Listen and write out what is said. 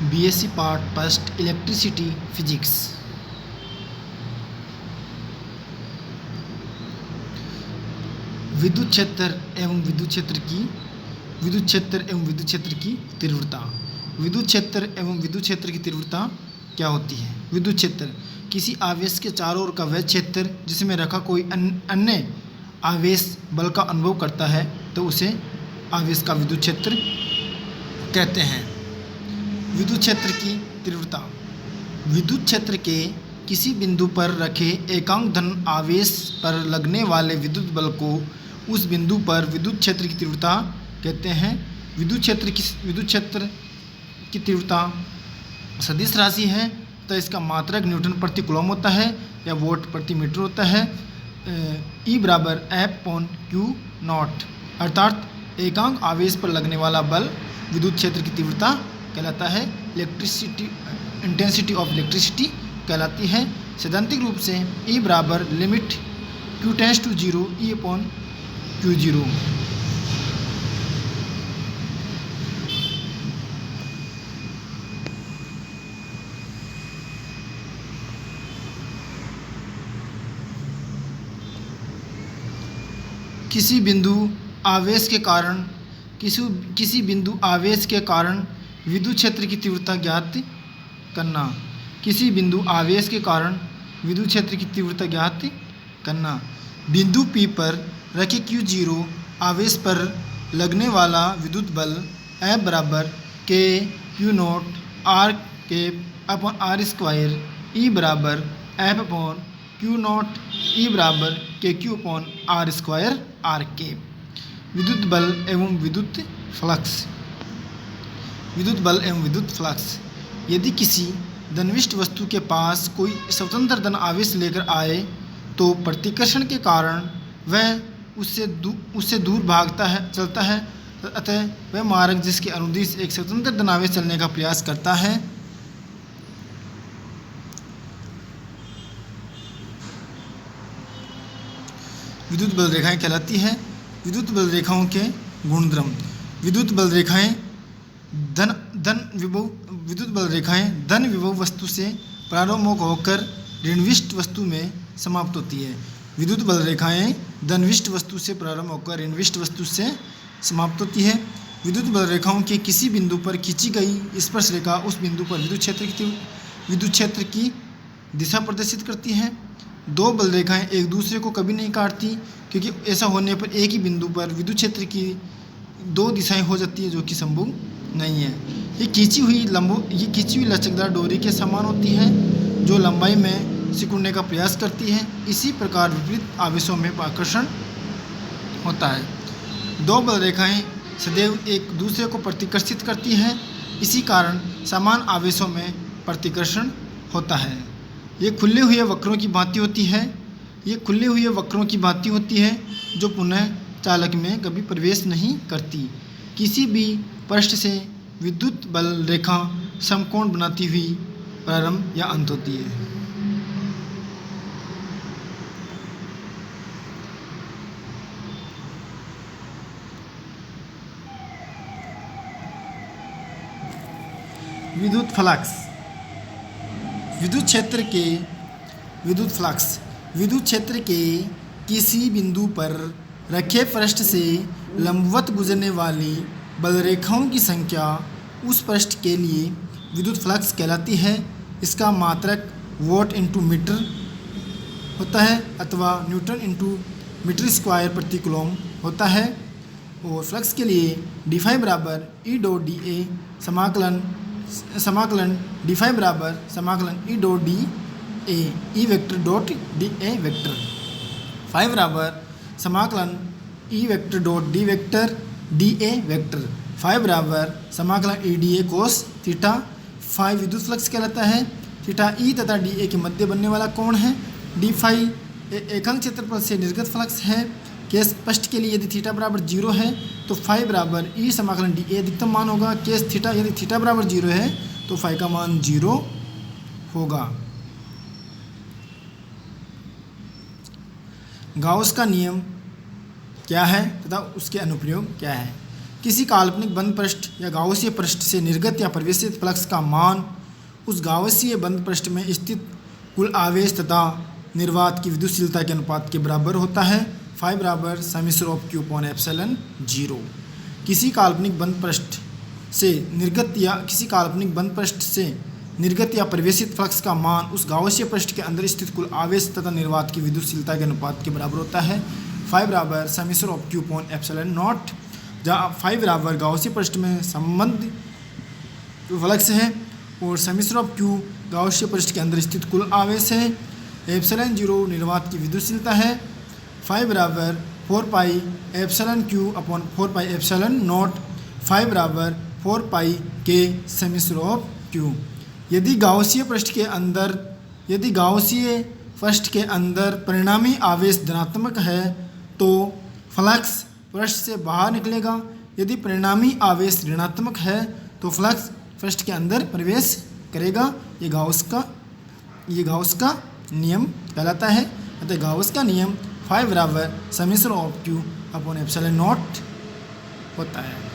BSc part first electricity physics. विद्युत क्षेत्र एवं विद्युत क्षेत्र की तीव्रता। विद्युत क्षेत्र एवं विद्युत क्षेत्र की तीव्रता क्या होती है? विद्युत क्षेत्र किसी आवेश के चारों ओर का वह क्षेत्र जिसमें रखा कोई अन्य आवेश बल का अनुभव करता है तो उसे आवेश का विद्युत क्षेत्र कहते हैं। विद्युत क्षेत्र की तीव्रता विद्युत क्षेत्र के किसी बिंदु पर रखे एकांक धन आवेश पर लगने वाले विद्युत बल को उस बिंदु पर विद्युत क्षेत्र की तीव्रता कहते हैं। विद्युत क्षेत्र की तीव्रता सदिश राशि है तो इसका मात्रक न्यूटन प्रति कूलम होता है या वोल्ट प्रति मीटर होता है। E बराबर F/Q0 अर्थात एकांक आवेश पर लगने वाला बल विद्युत क्षेत्र की तीव्रता कहलाता है। इंटेंसिटी ऑफ इलेक्ट्रिसिटी कहलाती है। सैद्धांतिक रूप से E बराबर limit Q tends to 0 E/Q0। किसी बिंदु आवेश के कारण विद्युत क्षेत्र की तीव्रता ज्ञात करना। किसी बिंदु आवेश के कारण विद्युत क्षेत्र की तीव्रता ज्ञात करना। बिंदु P पर रखे Q0 आवेश पर लगने वाला विद्युत बल F बराबर K Q0 R के अपॉन R स्क्वायर। E बराबर F/Q0 E बराबर KQ upon R square R के। विद्युत बल एवं विद्युत फ्लक्स यदि किसी धनविष्ट वस्तु के पास कोई स्वतंत्र धन आवेश लेकर आए तो प्रतिकर्षण के कारण वह उससे दूर चलता है। अतः वह मार्ग जिसके अनुदिश एक स्वतंत्र धन आवेश चलने का प्रयास करता है विद्युत बल रेखाएं कहलाती है। विद्युत बल रेखाओं के गुणधर्म। विद्युत बल रेखाएं धन विभव वस्तु से प्रारंभ होकर ऋणविष्ट वस्तु में समाप्त होती है। विद्युत बल रेखाएं धनविष्ट वस्तु से प्रारंभ होकर ऋणविष्ट वस्तु से समाप्त होती है। विद्युत बल रेखाओं के किसी बिंदु पर खींची गई स्पर्श रेखा उस बिंदु पर विद्युत क्षेत्र की दिशा प्रदर्शित करती है। दो बल रेखाएं एक दूसरे को कभी नहीं काटती क्योंकि ऐसा होने पर एक ही बिंदु पर विद्युत क्षेत्र की दो दिशाएं हो जाती है जो कि संभव नहीं है। ये खींची हुई लचकदार डोरी के समान होती है जो लंबाई में सिकुड़ने का प्रयास करती है। इसी प्रकार विपरीत आवेशों में आकर्षण होता है। दो बल रेखाएं सदैव एक दूसरे को प्रतिकर्षित करती हैं। इसी कारण समान आवेशों में प्रतिकर्षण होता है। ये खुले हुए वक्रों की भांति होती है जो पुनः चालक में कभी प्रवेश नहीं करती। किसी भी पृष्ठ से विद्युत बल रेखा समकोण बनाती हुई प्रारंभ या अंत होती है। विद्युत फ्लक्स। विद्युत क्षेत्र के किसी बिंदु पर रखे पृष्ठ से लंबवत गुजरने वाली बल रेखाओं की संख्या उस पृष्ठ के लिए विद्युत फ्लक्स कहलाती है। इसका मात्रक वोल्ट इंटू मीटर होता है अथवा न्यूटन इंटू मीटर स्क्वायर प्रति कूलम होता है। और फ्लक्स के लिए d बराबर E/dA समाकलन d बराबर समाकलन E/dA E vector dot dA vector. Five बराबर समाकलन E vector dot D vector dA vector. Five बराबर समाकलन EDA कोस थीटा। फाइव विद्युत फ्लक्स कहलाता है। थीटा E तथा dA के मध्य बनने वाला कोण है। d एकांक क्षेत्रफल से निर्गत फ्लक्स है। केस पृष्ठ के लिए यदि थीटा बराबर 0 है तो फाइव बराबर E समाकलन dA अधिकतम मान होगा। केस थीटा यदि थीटा बराबर 0 है तो फाइव का मान 0 होगा। गाउस का नियम क्या है तथा उसके अनुप्रयोग क्या है। किसी काल्पनिक बंद पृष्ठ या गाउसीय पृष्ठ से निर्गत या प्रवेशित फ्लक्स का मान उस गाउसीय बंद पृष्ठ में स्थित कुल आवेश तथा निर्वात की विद्युतशीलता के अनुपात के बराबर होता है। फाई बराबर समीसर ऑफ क्यू अपॉन एप्सिलॉन 0। किसी काल्पनिक बंद पृष्ठ से निर्गत या प्रवेशित फ्लक्स का मान उस गाउसीय पृष्ठ के अंदर स्थित कुल आवेश तथा निर्वात की विद्युतशीलता के अनुपात के बराबर होता है। फाई बराबर समीसर of q upon epsilon nought, जहाँ फाई बराबर गाउसीय पृष्ठ में संबंध फ्लक्स है और समीसर ऑफ क्यू गाउसीय पृष्ठ के अंदर स्थित कुल आवेश है। एप्सिलॉन 0 निर्वात की विद्युतशीलता है। फाई बराबर 4 pi epsilon q upon 4 pi epsilon naught. Phi बराबर 4 पाई के समीसर ऑफ क्यू। यदि गाउसीय पृष्ठ के अंदर परिणामी आवेश धनात्मक है तो फ्लक्स पृष्ठ से बाहर निकलेगा। यदि परिणामी आवेश ऋणात्मक है तो फ्लक्स पृष्ठ के अंदर प्रवेश करेगा। ये गाउस का नियम कहलाता है। अतः गाउस का नियम फाई बराबर समीसर of q upon epsilon nought होता है।